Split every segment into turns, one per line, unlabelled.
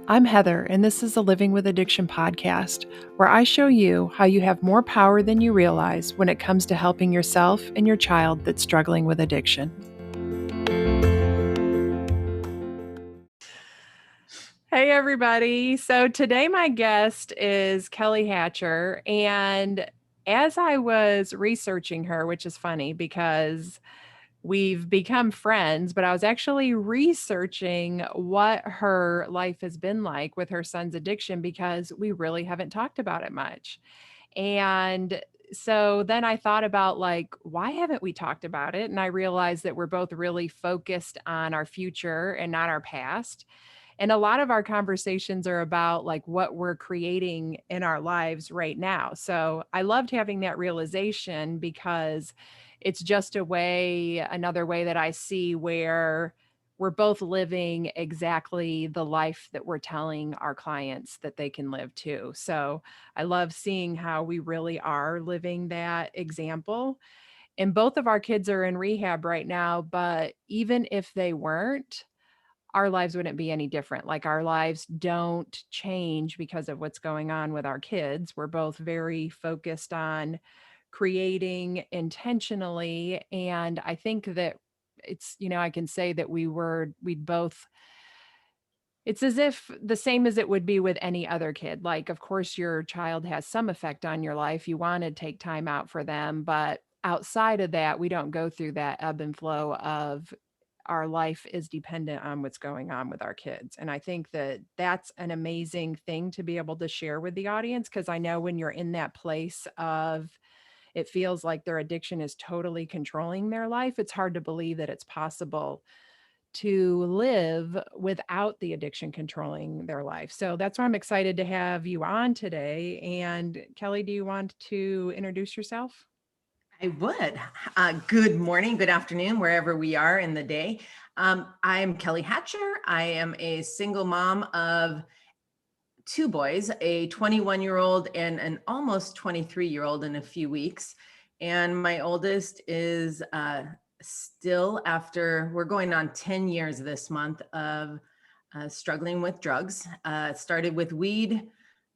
I'm Heather, and this is the Living with Addiction podcast, where I show you how you have more power than you realize when it comes to helping yourself and your child that's struggling with addiction. Hey, everybody. So today my guest is Kelly Hatcher, and as I was researching her, which is funny because we've become friends, but I was actually researching what her life has been like with her son's addiction because we really haven't talked about it much. And so then I thought about why haven't we talked about it? And I realized that we're both really focused on our future and not our past. And a lot of our conversations are about what we're creating in our lives right now. So I loved having that realization because it's just another way that I see where we're both living exactly the life that we're telling our clients that they can live too. So I love seeing how we really are living that example. And both of our kids are in rehab right now, but even if they weren't, our lives wouldn't be any different. Like our lives don't change because of what's going on with our kids. We're both very focused on creating intentionally. And I think that I can say that we'd both, it's as if the same as it would be with any other kid. Like, of course, your child has some effect on your life. You want to take time out for them. But outside of that, we don't go through that ebb and flow of our life is dependent on what's going on with our kids. And I think that that's an amazing thing to be able to share with the audience, because I know when you're in that place of it feels like their addiction is totally controlling their life, it's hard to believe that it's possible to live without the addiction controlling their life. So that's why I'm excited to have you on today. And Kelly, do you want to introduce yourself?
I would. Good morning, good afternoon, wherever we are in the day. I'm Kelly Hatcher. I am a single mom of two boys, a 21-year-old and an almost 23-year-old in a few weeks. And my oldest is still, after we're going on 10 years this month of struggling with drugs. It started with weed,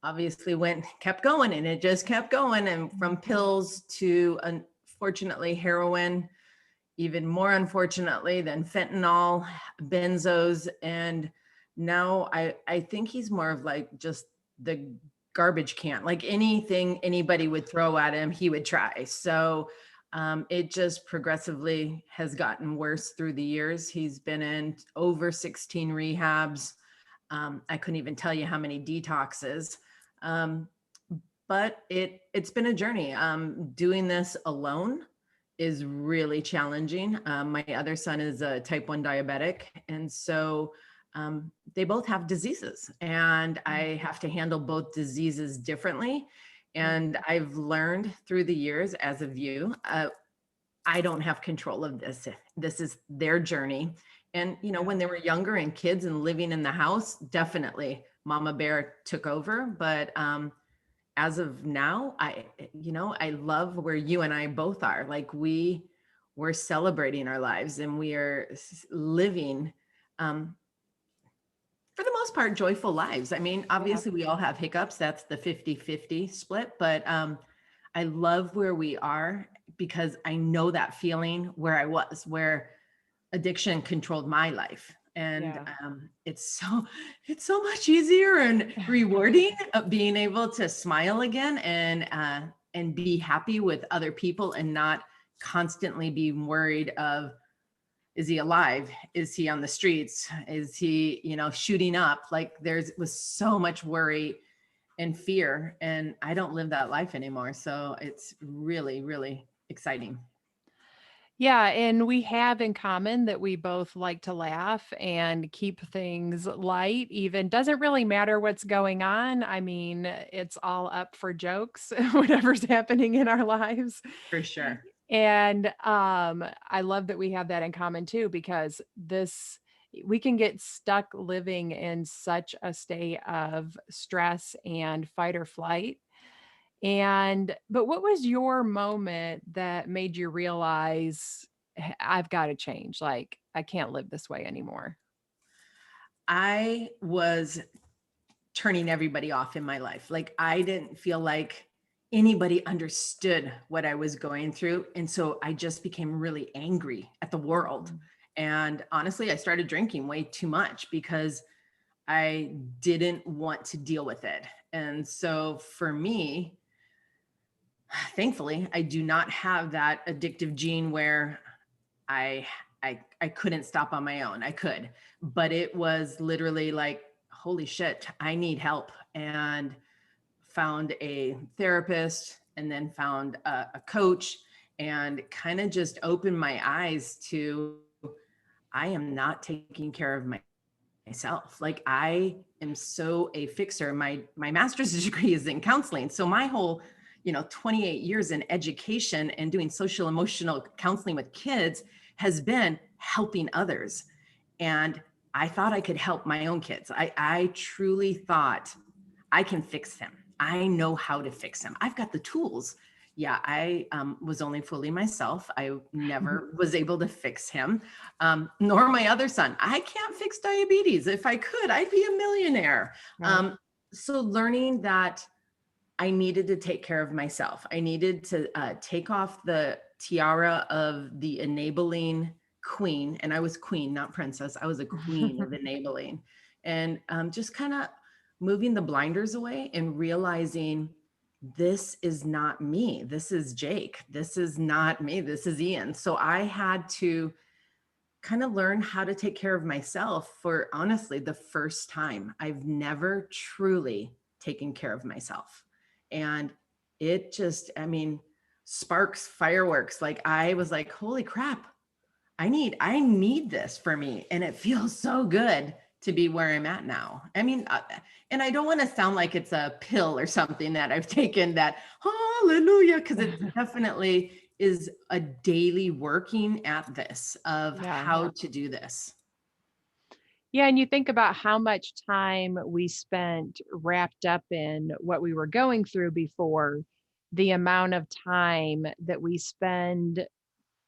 obviously kept going, and it just kept going. And from pills to, unfortunately, heroin, even more unfortunately than fentanyl, benzos. And now I think he's more of like just the garbage can, like anything anybody would throw at him, he would try. So it just progressively has gotten worse through the years. He's been in over 16 rehabs. I couldn't even tell you how many detoxes. Um, but it's been a journey. Doing this alone is really challenging. My other son is a type 1 diabetic, and so they both have diseases, and I have to handle both diseases differently. And I've learned through the years, as of you, I don't have control of this. This is their journey. And, when they were younger and kids and living in the house, definitely Mama Bear took over. But as of now, I love where you and I both are. Like we're celebrating our lives, and we are living, um, for the most part, joyful lives. I mean,
Yeah.
obviously we all have hiccups. That's the 50-50 split, but I love where we are because I know that feeling where I was, where addiction controlled my life. And
Yeah.
it's so much easier and rewarding being able to smile again and be happy with other people and not constantly being worried of, is he alive? Is he on the streets? Is he, shooting up? Like there's was so much worry and fear, and I don't live that life anymore. So it's really, really exciting.
Yeah, and we have in common that we both like to laugh and keep things light, even doesn't really matter what's going on. I mean, it's all up for jokes, whatever's happening in our lives.
For sure.
And I love that we have that in common too, because we can get stuck living in such a state of stress and fight or flight. But what was your moment that made you realize I've got to change? Like, I can't live this way anymore.
I was turning everybody off in my life. Like I didn't feel like anybody understood what I was going through. And so I just became really angry at the world. And honestly, I started drinking way too much because I didn't want to deal with it. And so for me, thankfully, I do not have that addictive gene where I I couldn't stop on my own. I could, but it was literally like, holy shit, I need help. And found a therapist and then found a coach and kind of just opened my eyes to I am not taking care of myself. Like I am so a fixer. My master's degree is in counseling. So my whole, 28 years in education and doing social emotional counseling with kids has been helping others. And I thought I could help my own kids. I truly thought I can fix him. I know how to fix him. I've got the tools. Yeah, I was only fooling myself. I never was able to fix him, nor my other son. I can't fix diabetes. If I could, I'd be a millionaire.
Right.
So learning that I needed to take care of myself. I needed to take off the tiara of the enabling queen. And I was queen, not princess. I was a queen of enabling. And just kind of moving the blinders away and realizing this is not me. This is Jake. This is not me. This is Ian. So I had to kind of learn how to take care of myself for honestly the first time. I've never truly taken care of myself. And it just, sparks, fireworks. Like I was like, holy crap, I need this for me. And it feels so good to be where I'm at now. And I don't want to sound like it's a pill or something that I've taken that, hallelujah, because it definitely is a daily working at this of
Yeah.
how to do this.
Yeah, and you think about how much time we spent wrapped up in what we were going through before, the amount of time that we spend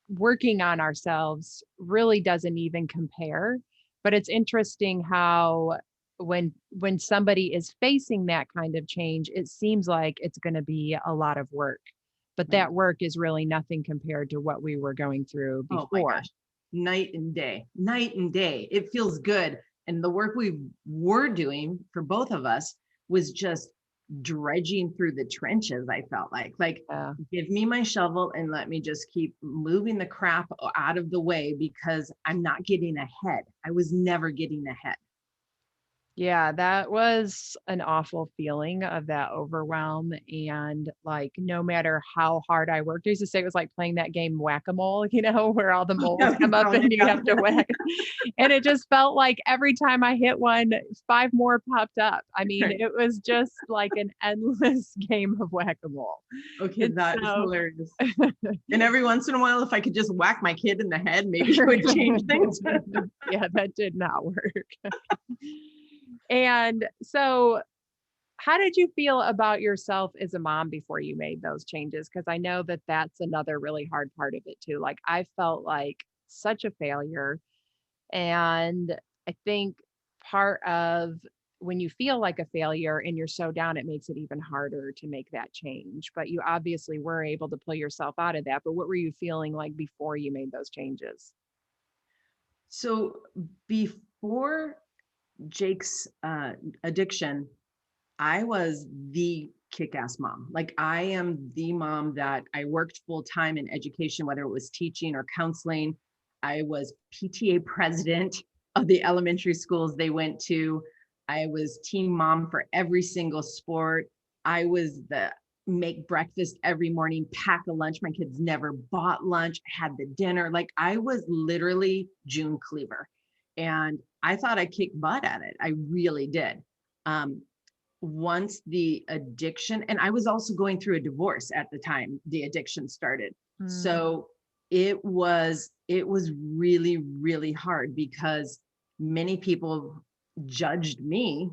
working on ourselves really doesn't even compare. But it's interesting how when somebody is facing that kind of change, it seems like it's going to be a lot of work. But
Right.
that work is really nothing compared to what we were going through
Oh my
before.
gosh. Night and day, night and day. It feels good. And the work we were doing for both of us was just dredging through the trenches. I felt like
Yeah.
give me my shovel and let me just keep moving the crap out of the way because I'm not getting ahead. I was never getting ahead.
Yeah, that was an awful feeling of that overwhelm. And like, no matter how hard I worked, I used to say it was like playing that game whack-a-mole, where all the moles come up and you have to whack. And it just felt like every time I hit one, five more popped up. I mean, it was just like an endless game of whack-a-mole.
Okay,
It's
that is
so
hilarious. And every once in a while, if I could just whack my kid in the head, maybe it would change things.
yeah, that did not work. And so, how did you feel about yourself as a mom before you made those changes? Because I know that that's another really hard part of it too. Like, I felt like such a failure. And I think part of when you feel like a failure and you're so down, it makes it even harder to make that change. But you obviously were able to pull yourself out of that. But what were you feeling like before you made those changes?
So before Jake's addiction, I was the kick-ass mom. Like I am the mom that I worked full time in education, whether it was teaching or counseling. I was PTA president of the elementary schools they went to. I was team mom for every single sport. I was the make breakfast every morning, pack a lunch. My kids never bought lunch, had the dinner. Like I was literally June Cleaver. And I thought I kicked butt at it. I really did. Um, Once the addiction, and I was also going through a divorce at the time the addiction started.
Mm,
So it was really, really hard because many people judged me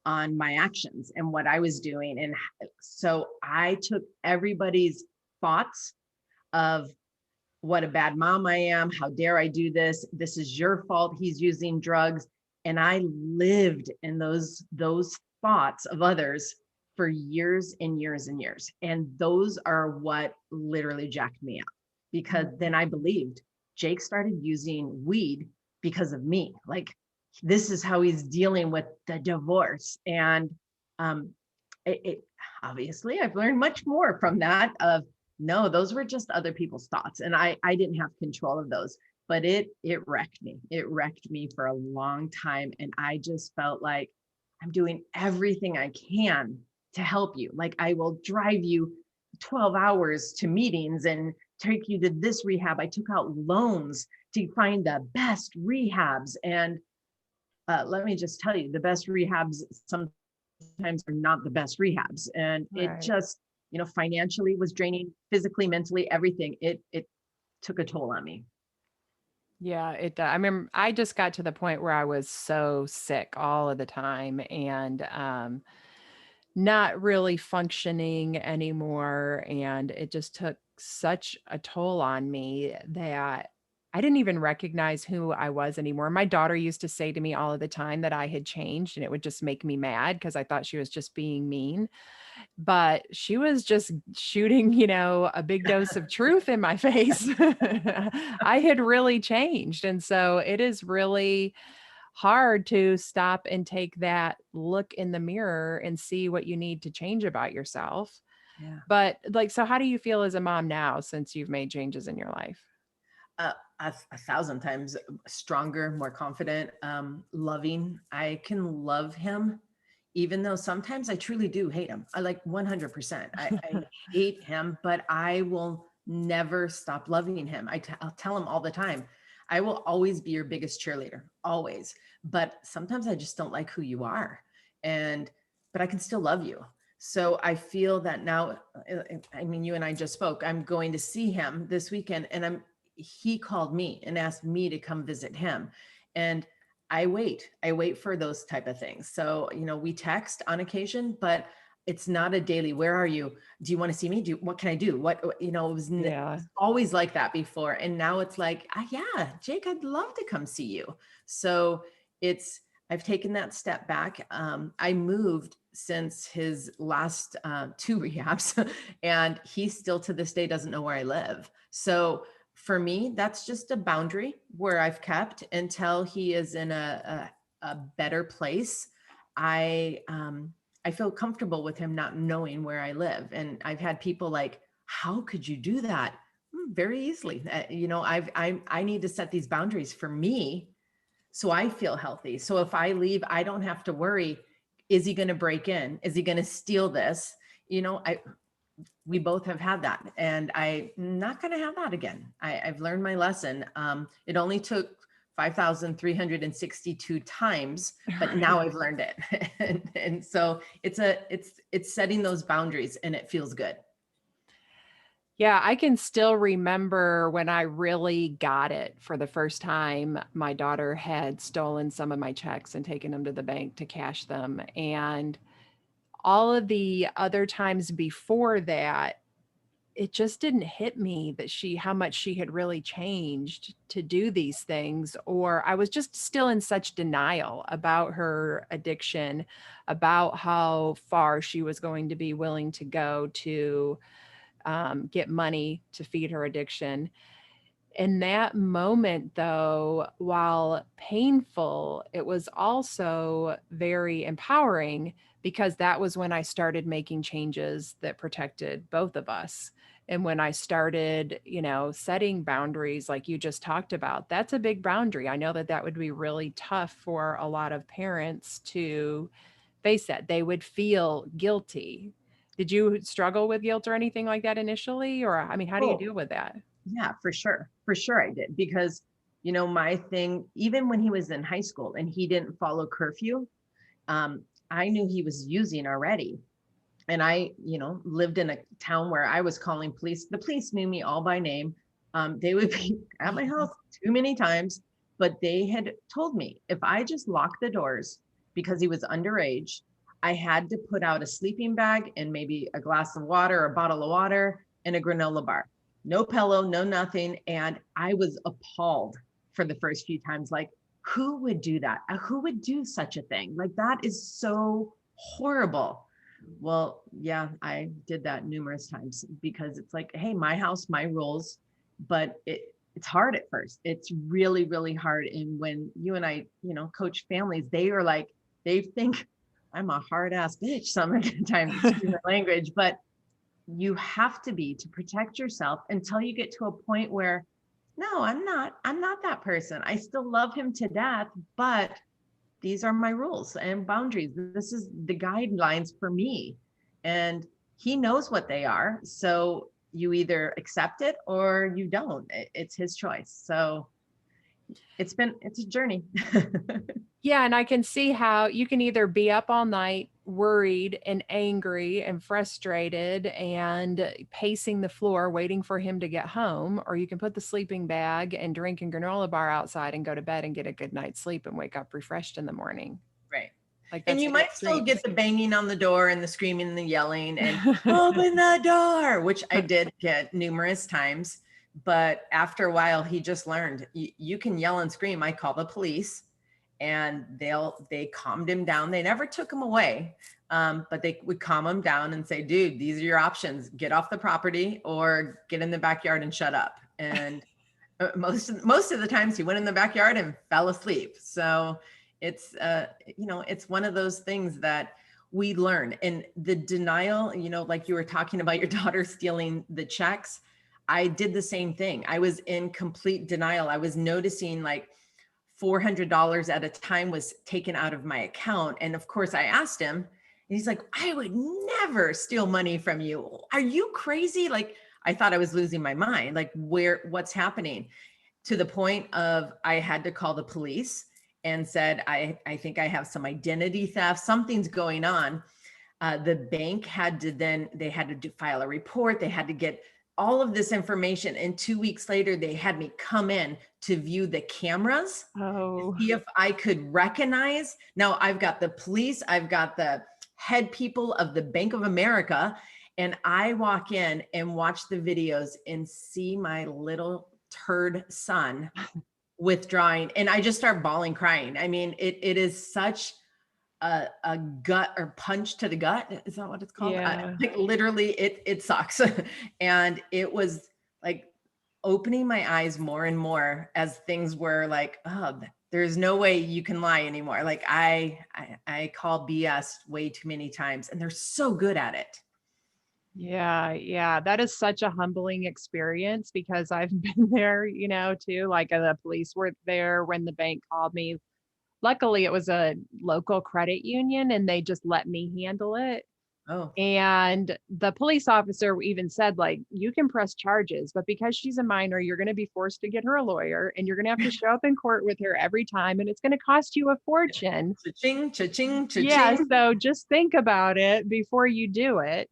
on my actions and what I was doing. And so I took everybody's thoughts of what a bad mom I am. How dare I do this? This is your fault. He's using drugs. And I lived in those thoughts of others for years and years and years. And those are what literally jacked me up, because then I believed Jake started using weed because of me. Like, this is how he's dealing with the divorce. And um, it obviously I've learned much more from that of no, those were just other people's thoughts. And I didn't have control of those, but it wrecked me. It wrecked me for a long time. And I just felt like I'm doing everything I can to help you. Like, I will drive you 12 hours to meetings and take you to this rehab. I took out loans to find the best rehabs. And let me just tell you, the best rehabs sometimes are not the best rehabs. And it
Right.
just, financially was draining, physically, mentally, everything. It took a toll on me.
Yeah, it does. I remember I just got to the point where I was so sick all of the time and not really functioning anymore. And it just took such a toll on me that I didn't even recognize who I was anymore. My daughter used to say to me all of the time that I had changed, and it would just make me mad because I thought she was just being mean. But she was just shooting, a big dose of truth in my face. I had really changed. And so it is really hard to stop and take that look in the mirror and see what you need to change about yourself.
Yeah.
But like, so how do you feel as a mom now since you've made changes in your life?
A thousand times stronger, more confident, loving. I can love him, even though sometimes I truly do hate him. I like 100%. I hate him, but I will never stop loving him. I'll tell him all the time, I will always be your biggest cheerleader, always. But sometimes I just don't like who you are. But I can still love you. So I feel that now, I mean, you and I just spoke. I'm going to see him this weekend, and he called me and asked me to come visit him. And I wait for those type of things. So, we text on occasion, but it's not a daily, where are you? Do you want to see me? What can I do? It was
Yeah.
always like that before. And now it's like, yeah, Jake, I'd love to come see you. So I've taken that step back. I moved since his last 2 rehabs, and he still to this day doesn't know where I live. So for me, that's just a boundary where I've kept until he is in a better place. I feel comfortable with him not knowing where I live. And I've had people like, how could you do that? Very easily. I need to set these boundaries for me so I feel healthy. So if I leave, I don't have to worry, is he going to break in? Is he going to steal this? We both have had that, and I'm not going to have that again. I've learned my lesson. It only took 5,362 times, but now I've learned it. and so it's setting those boundaries, and it feels good.
Yeah, I can still remember when I really got it for the first time. My daughter had stolen some of my checks and taken them to the bank to cash them. And all of the other times before that, it just didn't hit me that how much she had really changed to do these things. Or I was just still in such denial about her addiction, about how far she was going to be willing to go to get money to feed her addiction. In that moment, though, while painful, it was also very empowering because that was when I started making changes that protected both of us. And when I started, setting boundaries like you just talked about, that's a big boundary. I know that that would be really tough for a lot of parents to face that. They would feel guilty. Did you struggle with guilt or anything like that initially? Or, I mean, how do you
Oh,
deal with that?
yeah, for sure. For sure I did. Because, my thing, even when he was in high school and he didn't follow curfew, um, I knew he was using already. And I, lived in a town where I was calling police. The police knew me all by name. They would be at my house too many times, but they had told me if I just locked the doors because he was underage, I had to put out a sleeping bag and maybe a glass of water, a bottle of water, and a granola bar. No pillow, no nothing. And I was appalled for the first few times. Like, who would do that? Who would do such a thing? Like, that is so horrible. Well, yeah, I did that numerous times because it's like, hey, my house, my rules, but it's hard at first. It's really, really hard. And when you and I, coach families, they are like, they think I'm a hard ass bitch some of the times, excuse my language, but you have to be to protect yourself until you get to a point where, no, I'm not that person. I still love him to death, but these are my rules and boundaries. This is the guidelines for me. And he knows what they are. So you either accept it or you don't. It's his choice. So it's a journey.
Yeah, and I can see how you can either be up all night worried and angry and frustrated and pacing the floor waiting for him to get home, or you can put the sleeping bag and drink and granola bar outside and go to bed and get a good night's sleep and wake up refreshed in the morning.
Right.
Like
And
that's
you
the
might still get
extremes.
the banging on the door and the screaming and the yelling and open the door, which I did get numerous times. But after a while, he just learned you can yell and scream. I call the police and they calmed him down. They never took him away. But they would calm him down and say, dude, these are your options. Get off the property or get in the backyard and shut up. And most of the times he went in the backyard and fell asleep. So it's it's one of those things that we learn. And the denial, like you were talking about your daughter stealing the checks, I did the same thing. I was in complete denial. I was noticing like $400 at a time was taken out of my account. And of course I asked him, and he's like, I would never steal money from you. Are you crazy? Like, I thought I was losing my mind. Like, what's happening? To the point of I had to call the police and said, I think I have some identity theft. Something's going on. The bank had to file a report. They had to get all of this information. And 2 weeks later, they had me come in to view the cameras to
Oh,
see if I could recognize. Now I've got the police, I've got the head people of the Bank of America, and I walk in and watch the videos and see my little turd son withdrawing, and I just start bawling, crying. I mean, it is such a gut or punch to the gut. Is that what it's called?
yeah.
Like literally it sucks. And it was like opening my eyes more and more as things were like, oh, there's no way you can lie anymore. Like I call BS way too many times and they're so good at it.
Yeah, yeah, that is such a humbling experience because I've been there, too. Like the police were there when the bank called me. Luckily, it was a local credit union and they just let me handle it.
Oh,
And the police officer even said, like, you can press charges, but because she's a minor, you're going to be forced to get her a lawyer and you're going to have to show up in court with her every time and it's going to cost you a fortune.
cha-ching, cha-ching,
Yeah,
cha-ching.
so just think about it before you do it.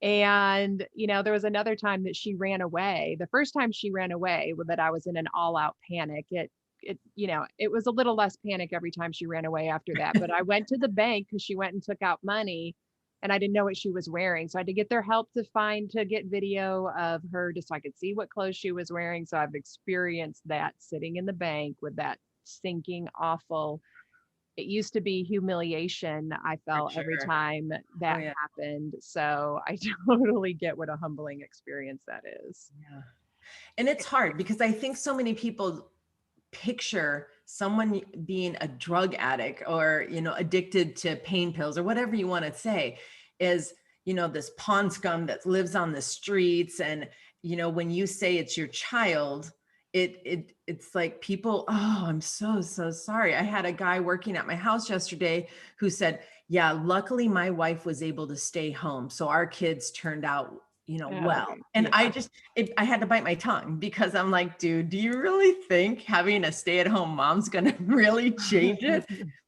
And, there was another time that she ran away. The first time she ran away, that I was in an all out panic. It was a little less panic every time she ran away after that. But I went to the bank because she went and took out money and I didn't know what she was wearing. So I had to get their help to get video of her just so I could see what clothes she was wearing. So I've experienced that sitting in the bank with that sinking, awful. It used to be humiliation I
For
felt every
sure.
time
Oh
that
yeah.
happened. So I totally get what a humbling experience that is.
Yeah. And it's hard because I think so many people picture someone being a drug addict or addicted to pain pills or whatever you want to say is this pond scum that lives on the streets. And when you say it's your child, it's like people, oh, I'm so sorry. I had a guy working at my house yesterday who said, yeah, luckily my wife was able to stay home, so our kids turned out
Oh,
well. And
yeah.
I had to bite my tongue because I'm like, dude, do you really think having a stay-at-home mom's going to really change it?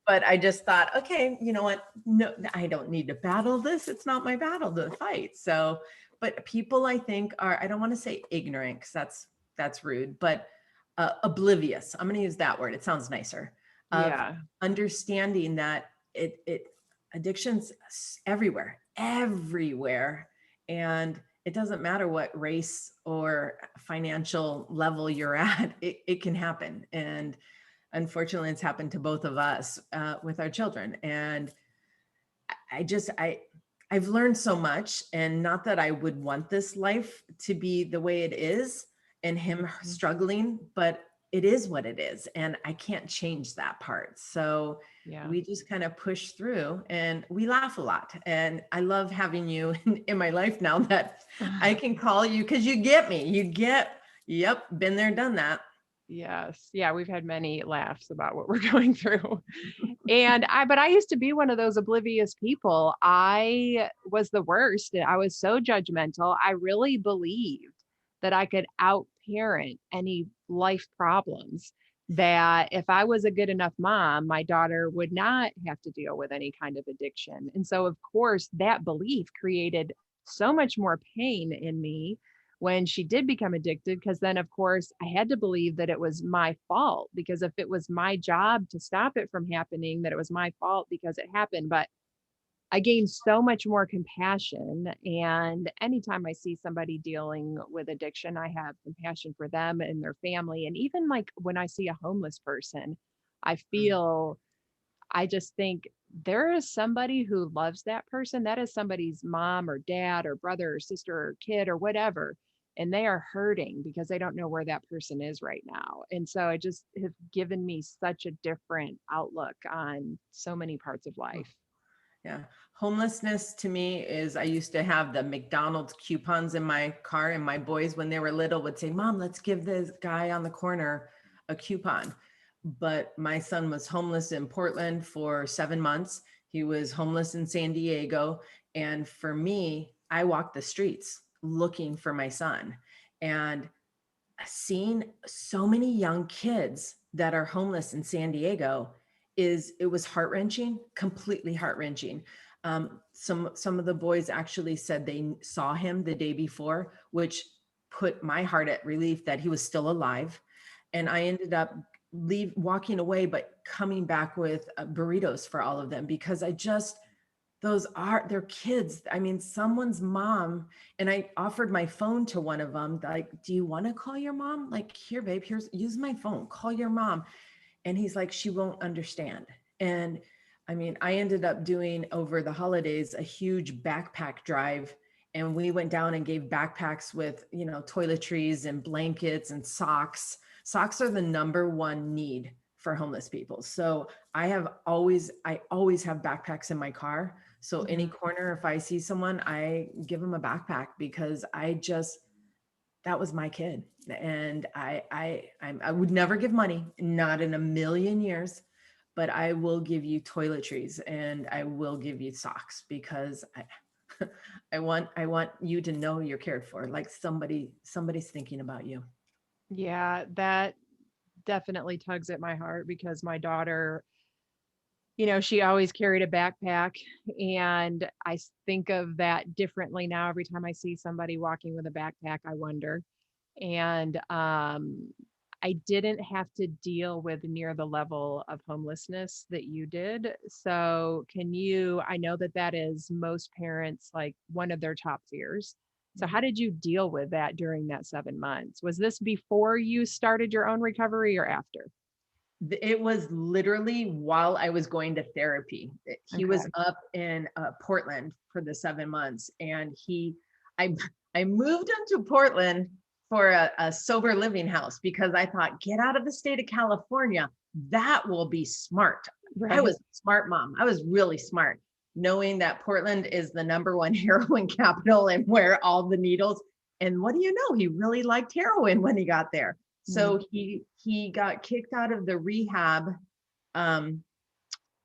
But I just thought, okay, you know what? No, I don't need to battle this. It's not my battle to fight. So, but people I think are, I don't want to say ignorant because that's rude, but oblivious. I'm going to use that word. It sounds nicer. Of
Yeah.
understanding that it addiction's everywhere. And it doesn't matter what race or financial level you're at, it can happen. And unfortunately, it's happened to both of us with our children. And I've learned so much, and not that I would want this life to be the way it is and him struggling, but it is what it is. And I can't change that part. So
Yeah.
we just kind of push through and we laugh a lot. And I love having you in my life now that I can call you because you get me. Yep, been there, done that.
Yes. Yeah, we've had many laughs about what we're going through. But I used to be one of those oblivious people. I was the worst. I was so judgmental. I really believed that I could out parent any life problems. That if I was a good enough mom, my daughter would not have to deal with any kind of addiction. And so, of course, that belief created so much more pain in me when she did become addicted, because then of course I had to believe that it was my fault, because if it was my job to stop it from happening, that it was my fault because it happened. But I gained so much more compassion, and anytime I see somebody dealing with addiction, I have compassion for them and their family. And even like when I see a homeless person, I feel, I just think there is somebody who loves that person. That is somebody's mom or dad or brother or sister or kid or whatever. And they are hurting because they don't know where that person is right now. And so it just has given me such a different outlook on so many parts of life.
Yeah. Homelessness to me is, I used to have the McDonald's coupons in my car, and my boys, when they were little, would say, Mom, let's give this guy on the corner a coupon. But my son was homeless in Portland for 7 months. He was homeless in San Diego. And for me, I walked the streets looking for my son. And seeing so many young kids that are homeless in San Diego, it was heart-wrenching, completely heart-wrenching. Some of the boys actually said they saw him the day before, which put my heart at relief that he was still alive. And I ended up walking away, but coming back with burritos for all of them, because they're kids. I mean, someone's mom. And I offered my phone to one of them, like, do you want to call your mom? Like, here, babe, use my phone, call your mom. And he's like, she won't understand. And I mean, I ended up doing over the holidays a huge backpack drive. And we went down and gave backpacks with, toiletries and blankets and socks. Socks are the number one need for homeless people. So I always have backpacks in my car. So any corner, if I see someone, I give them a backpack, because that was my kid. And I would never give money, not in a million years, but I will give you toiletries and I will give you socks, because I want you to know you're cared for, like somebody's thinking about you.
Yeah, that definitely tugs at my heart, because my daughter, she always carried a backpack. And think of that differently now. Every time I see somebody walking with a backpack, I wonder. And I didn't have to deal with near the level of homelessness that you did. So I know that that is most parents, like one of their top fears. So how did you deal with that during that 7 months? Was this before you started your own recovery or after?
It was literally while I was going to therapy. He was
Okay.
up in Portland for the 7 months, and I, I moved into Portland for a sober living house, because I thought, get out of the state of California. That will be smart. I
Right.
was a smart mom. I was really smart, knowing that Portland is the number one heroin capital and where all the needles. And what do you know? He really liked heroin when he got there.
Mhm.
So he got kicked out of the rehab. Um,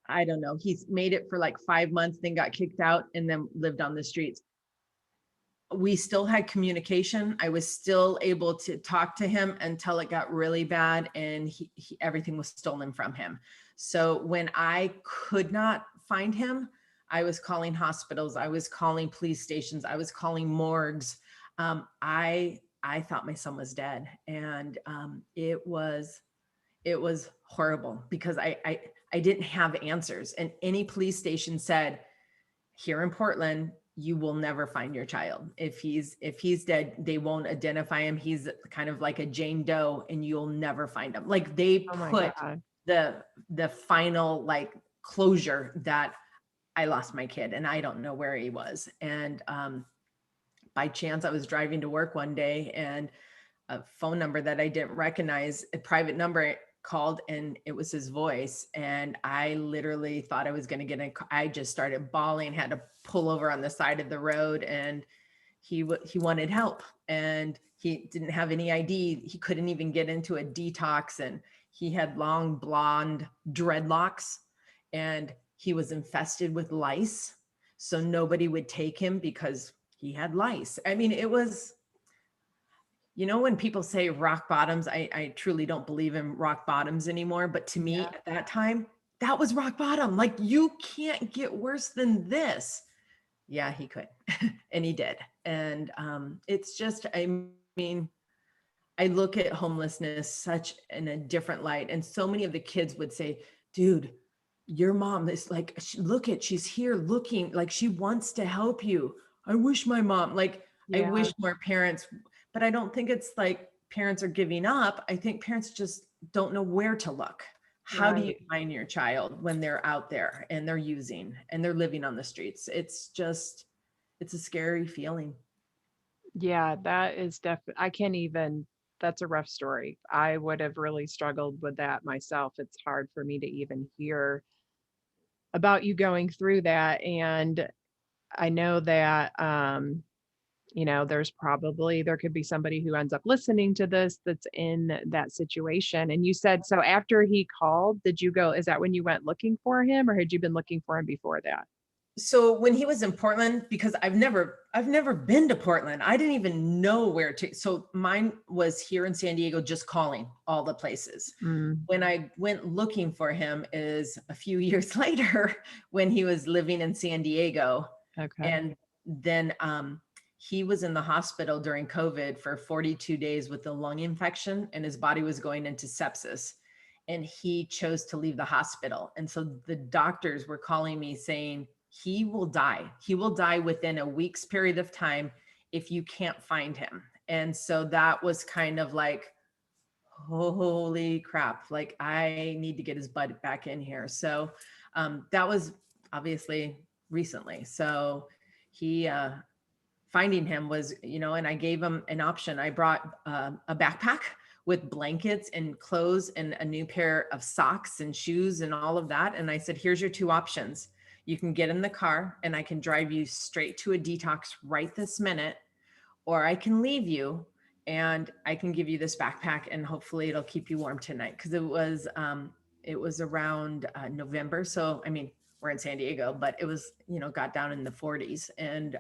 I don't know. He's made it for like 5 months, then got kicked out, and then lived on the streets. We still had communication. I was still able to talk to him until it got really bad, and everything was stolen from him. So when I could not find him, I was calling hospitals. I was calling police stations. I was calling morgues. I thought my son was dead, and it was horrible, because I didn't have answers, and any police station said, here in Portland, you will never find your child. If he's dead, they won't identify him. He's kind of like a Jane Doe, and you'll never find him. Like, they
Oh my
put
God.
the final like closure that I lost my kid and I don't know where he was. And by chance, I was driving to work one day and a phone number that I didn't recognize, a private number, called, and it was his voice. And I literally thought I was going to get in. I just started bawling, had to pull over on the side of the road, and he wanted help, and he didn't have any ID. He couldn't even get into a detox, and he had long blonde dreadlocks, and he was infested with lice. So nobody would take him because he had lice. I mean, it was, when people say rock bottoms, I truly don't believe in rock bottoms anymore. But to me, at that time, that was rock bottom. Like, you can't get worse than this. Yeah, he could. And he did. And it's just, I mean, I look at homelessness such in a different light. And so many of the kids would say, dude, your mom is like, look at, she's here looking like she wants to help you. I wish my mom, like, I wish more parents, but I don't think it's like parents are giving up. I think parents just don't know where to look. How do you find your child when they're out there and they're using and they're living on the streets? It's just, it's a scary feeling.
Yeah, that is definitely, I can't even, that's a rough story. I would have really struggled with that myself. It's hard for me to even hear about you going through that. And I know that, there could be somebody who ends up listening to this that's in that situation. And you said, so after he called, is that when you went looking for him, or had you been looking for him before that?
So when he was in Portland, because I've never been to Portland. I didn't even know where to. So mine was here in San Diego, just calling all the places. When I went looking for him is a few years later when he was living in San Diego.
Okay.
And then he was in the hospital during COVID for 42 days with a lung infection, and his body was going into sepsis. And he chose to leave the hospital. And so the doctors were calling me saying, he will die. He will die within a week's period of time if you can't find him. And so that was kind of like, holy crap, like, I need to get his butt back in here. So that was obviously recently. So he, finding him was, and I gave him an option. I brought a backpack with blankets and clothes and a new pair of socks and shoes and all of that. And I said, here's your two options. You can get in the car and I can drive you straight to a detox right this minute, or I can leave you and I can give you this backpack and hopefully it'll keep you warm tonight. Cause it was around November. So, I mean, we're in San Diego, but it was, got down in the 40s. And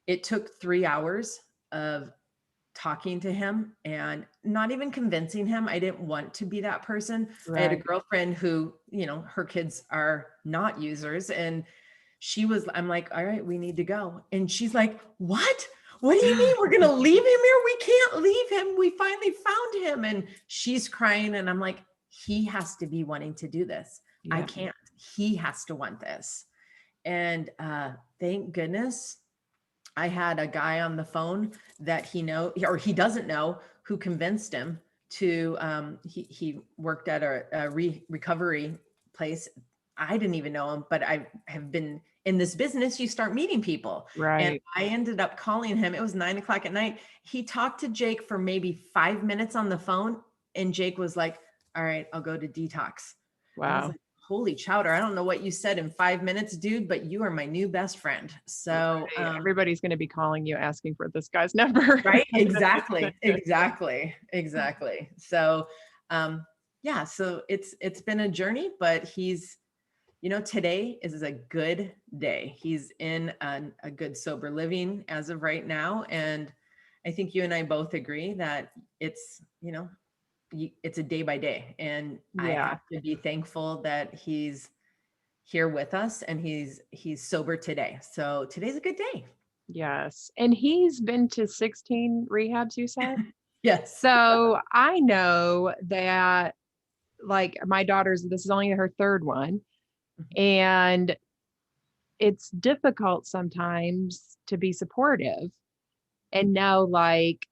it took 3 hours of talking to him and not even convincing him. I didn't want to be that person. I had a girlfriend who, her kids are not users, and I'm like, all right, we need to go. And she's like, what? What do you mean we're going to leave him here? We can't leave him. We finally found him. And she's crying. And I'm like, he has to be wanting to do this. I can't. He has to want this. And thank goodness I had a guy on the phone that he doesn't know, who convinced him to, he worked at a recovery place. I didn't even know him, but I have been in this business. You start meeting people. And I ended up calling him. It was 9:00 at night. He talked to Jake for maybe 5 minutes on the phone. And Jake was like, all right, I'll go to detox.
Wow.
I was like, holy chowder. I don't know what you said in 5 minutes, dude, but you are my new best friend. So
everybody's going to be calling you asking for this guy's number.
Right. Exactly. So, so it's been a journey, but he's, today is a good day. He's in a good sober living as of right now. And I think you and I both agree that it's, it's a day by day, and I have to be thankful that he's here with us and he's sober today. So today's a good day.
Yes. And he's been to 16 rehabs, you said?
Yes.
So I know that, like, my this is only her third one. And it's difficult sometimes to be supportive and know, like,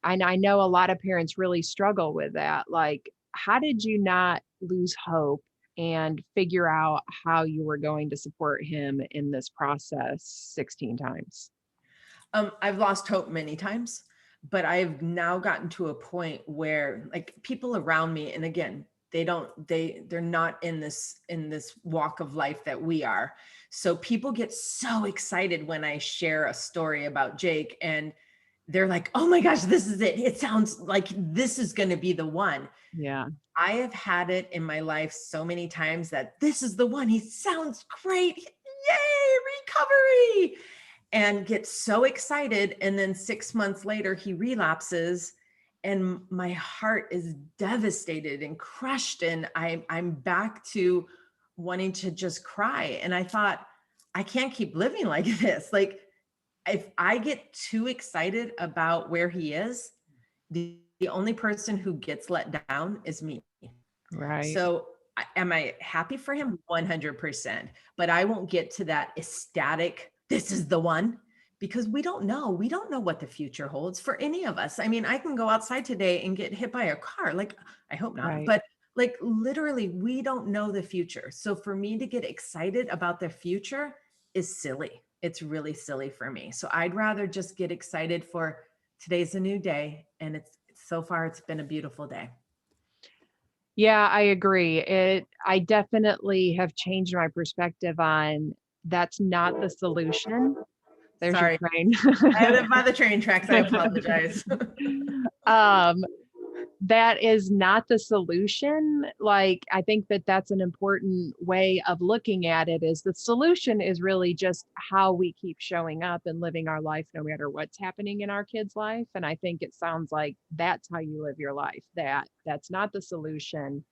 I know a lot of parents really struggle with that. Like, how did you not lose hope and figure out how you were going to support him in this process 16 times?
I've lost hope many times, but I've now gotten to a point where like people around me, and again, they're not in this walk of life that we are. So people get so excited when I share a story about Jake, and they're like, "Oh my gosh, this is it. It sounds like this is going to be the one."
Yeah.
I have had it in my life so many times that this is the one. He sounds great. Yay, recovery. And get so excited. And then 6 months later, he relapses. And my heart is devastated and crushed. And I'm back to wanting to just cry. And I thought, I can't keep living like this. Like, if I get too excited about where he is, the only person who gets let down is me.
Right.
So am I happy for him? 100%. But I won't get to that ecstatic, this is the one, because we don't know. We don't know what the future holds for any of us. I mean, I can go outside today and get hit by a car. Like, I hope not,
Right.
but like literally, we don't know the future. So for me to get excited about the future is silly. It's really silly for me. So I'd rather just get excited for today's a new day. And it's so far, it's been a beautiful day.
Yeah, I agree. I definitely have changed my perspective on that's not the solution. There's your
Sorry.
train.
I live by the train tracks. I apologize.
um, that is not the solution. Like, I think that that's an important way of looking at it is the solution is really just how we keep showing up and living our life no matter what's happening in our kids' life. And I think it sounds like that's how you live your life, that's not the solution,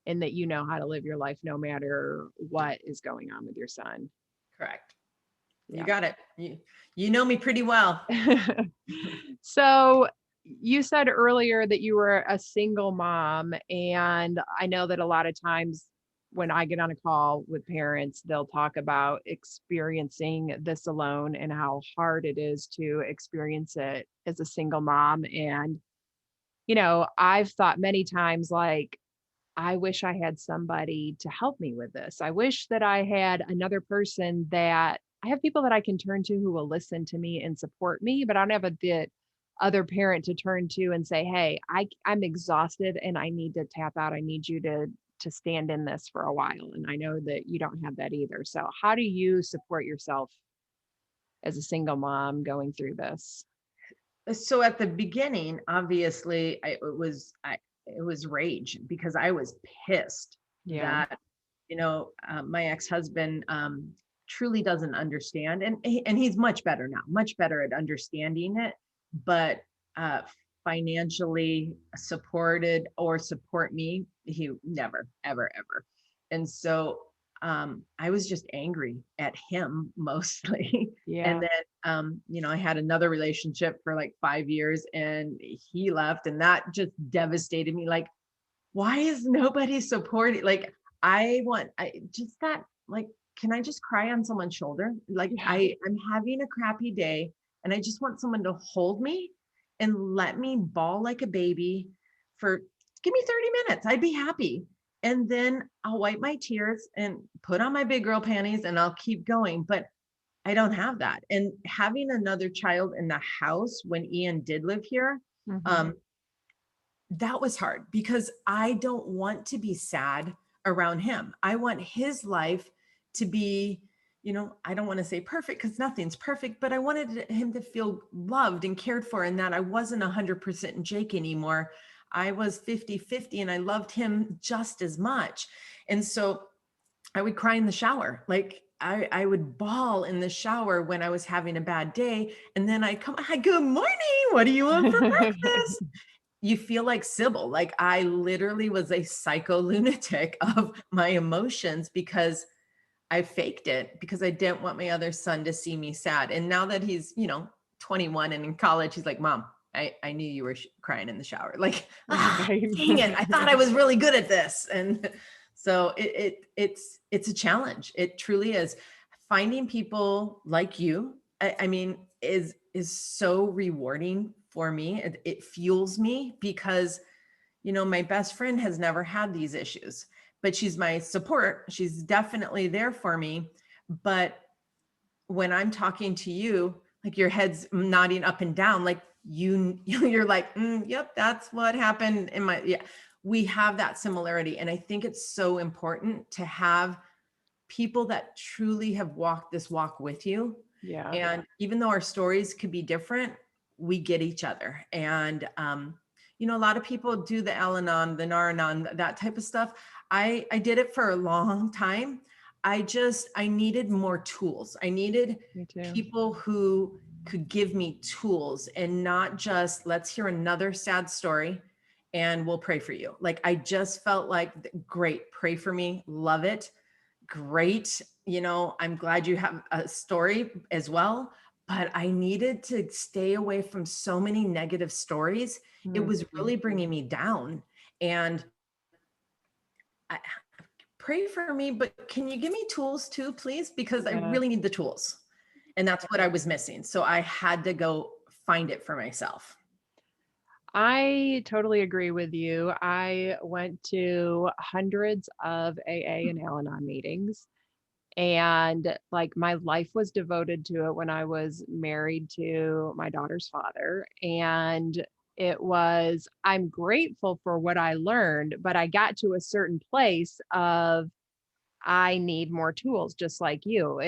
and that you know how to live your life no matter what is going on with your son.
Correct. You
Yeah.
got it. You know me pretty well.
So you said earlier that you were a single mom, and I know that a lot of times when I get on a call with parents, they'll talk about experiencing this alone and how hard it is to experience it as a single mom. And, I've thought many times, like, I wish I had somebody to help me with this. I wish that I had another person that I have people that I can turn to who will listen to me and support me, but I don't have the other parent to turn to and say, "Hey, I'm exhausted and I need to tap out. I need you to stand in this for a while." And I know that you don't have that either. So how do you support yourself as a single mom going through this?
So at the beginning, obviously, it was rage because I was pissed
Yeah.
that my ex-husband truly doesn't understand, and he's much better now, much better at understanding it, but uh, financially supported or support me, he never, ever, ever. And so I was just angry at him mostly. And
Yeah.
then I had another relationship for like 5 years and he left, and that just devastated me. Like, why is nobody supporting? Like, I just that, like, can I just cry on someone's shoulder? Like,
Yeah.
I'm having a crappy day and I just want someone to hold me and let me bawl like a baby for, give me 30 minutes. I'd be happy. And then I'll wipe my tears and put on my big girl panties and I'll keep going. But I don't have that. And having another child in the house when Ian did live here,
Mhm.
um, that was hard because I don't want to be sad around him. I want his life to be, I don't want to say perfect because nothing's perfect, but I wanted him to feel loved and cared for, and that I wasn't 100% Jake anymore. I was 50-50 and I loved him just as much. And so I would cry in the shower. Like, I would bawl in the shower when I was having a bad day. And then I'd come, hi, good morning. What do you want for breakfast? You feel like Sybil. Like, I literally was a psycho lunatic of my emotions because I faked it because I didn't want my other son to see me sad. And now that he's, 21 and in college, he's like, Mom, I knew you were crying in the shower. Like,
Right.
dang it. I thought I was really good at this. And so it's a challenge. It truly is. Finding people like you, I mean, is so rewarding for me. It fuels me because my best friend has never had these issues, but she's my support. She's definitely there for me. But when I'm talking to you, like your head's nodding up and down, like you're like, yep, that's what happened in my, yeah. We have that similarity. And I think it's so important to have people that truly have walked this walk with you.
Yeah.
And even though our stories could be different, we get each other. And, a lot of people do the Al-Anon, the Nar-Anon, that type of stuff. I did it for a long time. I needed more tools. I needed
Me too.
people who could give me tools and not just, let's hear another sad story and we'll pray for you. Like, I just felt like, great, pray for me, love it. Great. I'm glad you have a story as well, but I needed to stay away from so many negative stories. It was
Mhm.
really bringing me down. And I, pray for me, but can you give me tools too, please? Because I
Yeah.
really need the tools. And that's what I was missing. So I had to go find it for myself.
I totally agree with you. I went to hundreds of AA and Al-Anon meetings, and like my life was devoted to it when I was married to my daughter's father. And I'm grateful for what I learned, but I got to a certain place of I need more tools, just like you.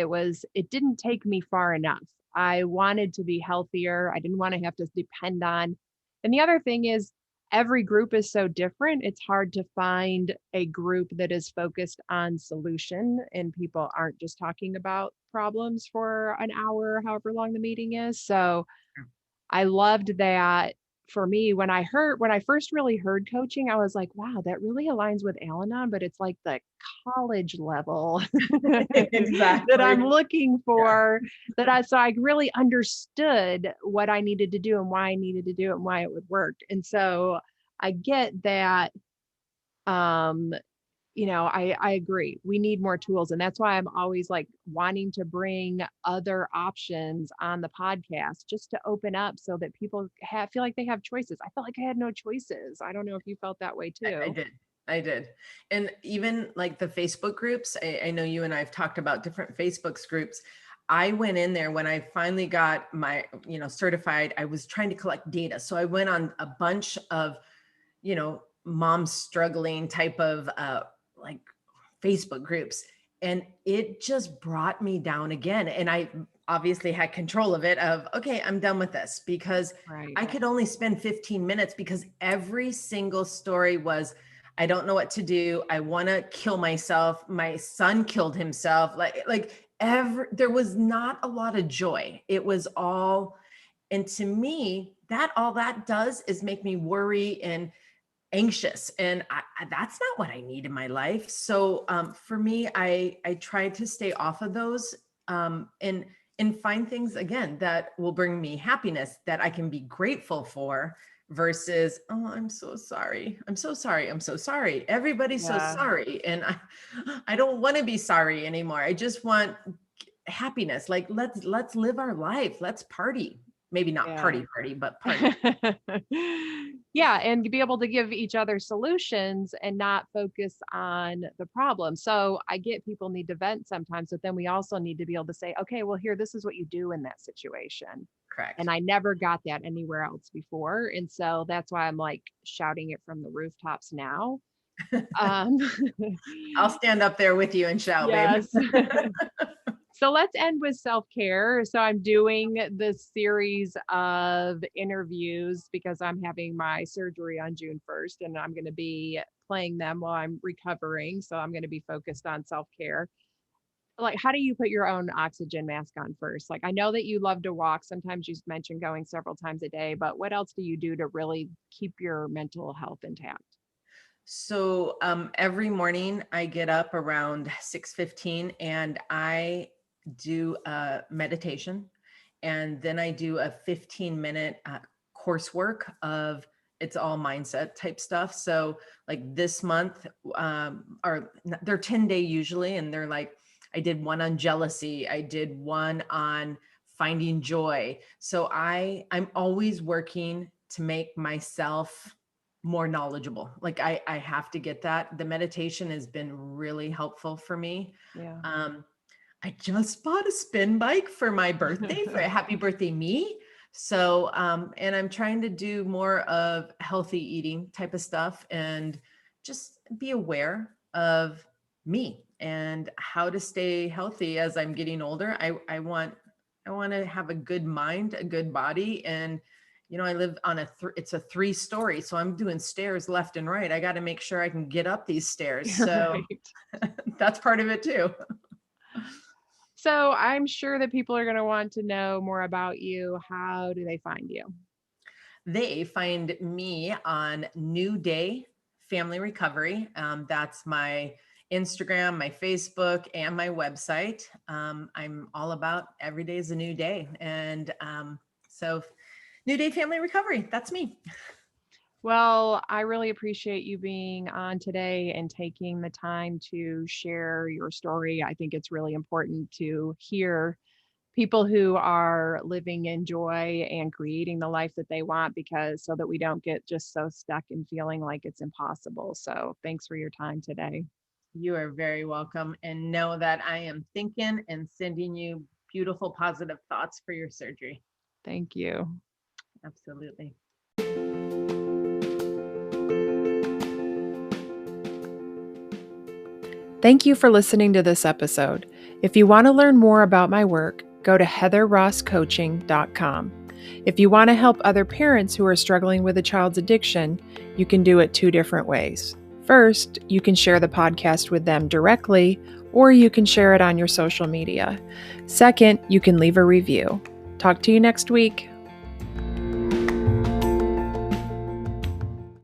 It didn't take me far enough. I wanted to be healthier. I didn't want to have to depend on. And the other thing is, every group is so different. It's hard to find a group that is focused on solution and people aren't just talking about problems for an hour, however long the meeting is. So I loved that. For me, when I first really heard coaching, I was like, wow, that really aligns with Al-Anon, but it's like the college level that I'm
Exactly.
looking
Yeah.
for, so I really understood what I needed to do and why I needed to do it and why it would work. And so I get that. um I agree. We need more tools. And that's why I'm always like wanting to bring other options on the podcast just to open up so that people feel like they have choices. I felt like I had no choices. I don't know if you felt that way
I
too.
did. I did. And even like the Facebook groups, I know you and I have talked about different Facebook's groups. I went in there when I finally got my, certified. I was trying to collect data. So I went on a bunch of, mom struggling type of like Facebook groups. And it just brought me down again. And I obviously had control of it of, okay, I'm done with this because
Right.
I could only spend 15 minutes because every single story was, I don't know what to do. I want to kill myself. My son killed himself. There was not a lot of joy. It was all, and to me, that all that does is make me worry and anxious, and that's not what I need in my life. So for me, I try to stay off of those, and find things again that will bring me happiness that I can be grateful for, versus, oh, I'm so sorry, I'm so sorry, I'm so sorry, everybody's so
Yeah.
sorry, and I don't want to be sorry anymore. I just want happiness. Like, let's live our life, let's party. Maybe not
Yeah.
party, but party.
Yeah, and be able to give each other solutions and not focus on the problem. So I get people need to vent sometimes, but then we also need to be able to say, okay, well, here, this is what you do in that situation. And
Correct.
I never got that anywhere else before. And so that's why I'm like shouting it from the rooftops now. Um,
I'll stand up there with you and shout, babe.
yes. So let's end with self-care. So I'm doing this series of interviews because I'm having my surgery on June 1st and I'm going to be playing them while I'm recovering. So I'm going to be focused on self-care. Like, how do you put your own oxygen mask on first? Like, I know that you love to walk. Sometimes you mentioned going several times a day, but what else do you do to really keep your mental health intact?
So every morning I get up around 6:15 and I do a meditation, and then I do a 15-minute coursework of, it's all mindset type stuff. So like this month, they're 10-day usually, and they're like, I did one on jealousy, I did one on finding joy. So I'm always working to make myself more knowledgeable. Like I have to get that. The meditation has been really helpful for me.
Yeah.
I just bought a spin bike for my birthday, for a happy birthday me. So, and I'm trying to do more of healthy eating type of stuff and just be aware of me and how to stay healthy as I'm getting older. I want to have a good mind, a good body. And, I live on it's a 3-story. So I'm doing stairs left and right. I got to make sure I can get up these stairs. So
Right.
that's part of it too.
So I'm sure that people are going to want to know more about you. How do they find you?
They find me on New Day Family Recovery. That's my Instagram, my Facebook, and my website. I'm all about every day is a new day. And so New Day Family Recovery, that's me.
Well, I really appreciate you being on today and taking the time to share your story. I think it's really important to hear people who are living in joy and creating the life that they want, because so that we don't get just so stuck in feeling like it's impossible. So thanks for your time today.
You are very welcome. And know that I am thinking and sending you beautiful, positive thoughts for your surgery.
Thank you.
Absolutely.
Thank you for listening to this episode. If you want to learn more about my work, go to heatherrosscoaching.com. If you want to help other parents who are struggling with a child's addiction, you can do it 2 different ways. First, you can share the podcast with them directly, or you can share it on your social media. Second, you can leave a review. Talk to you next week.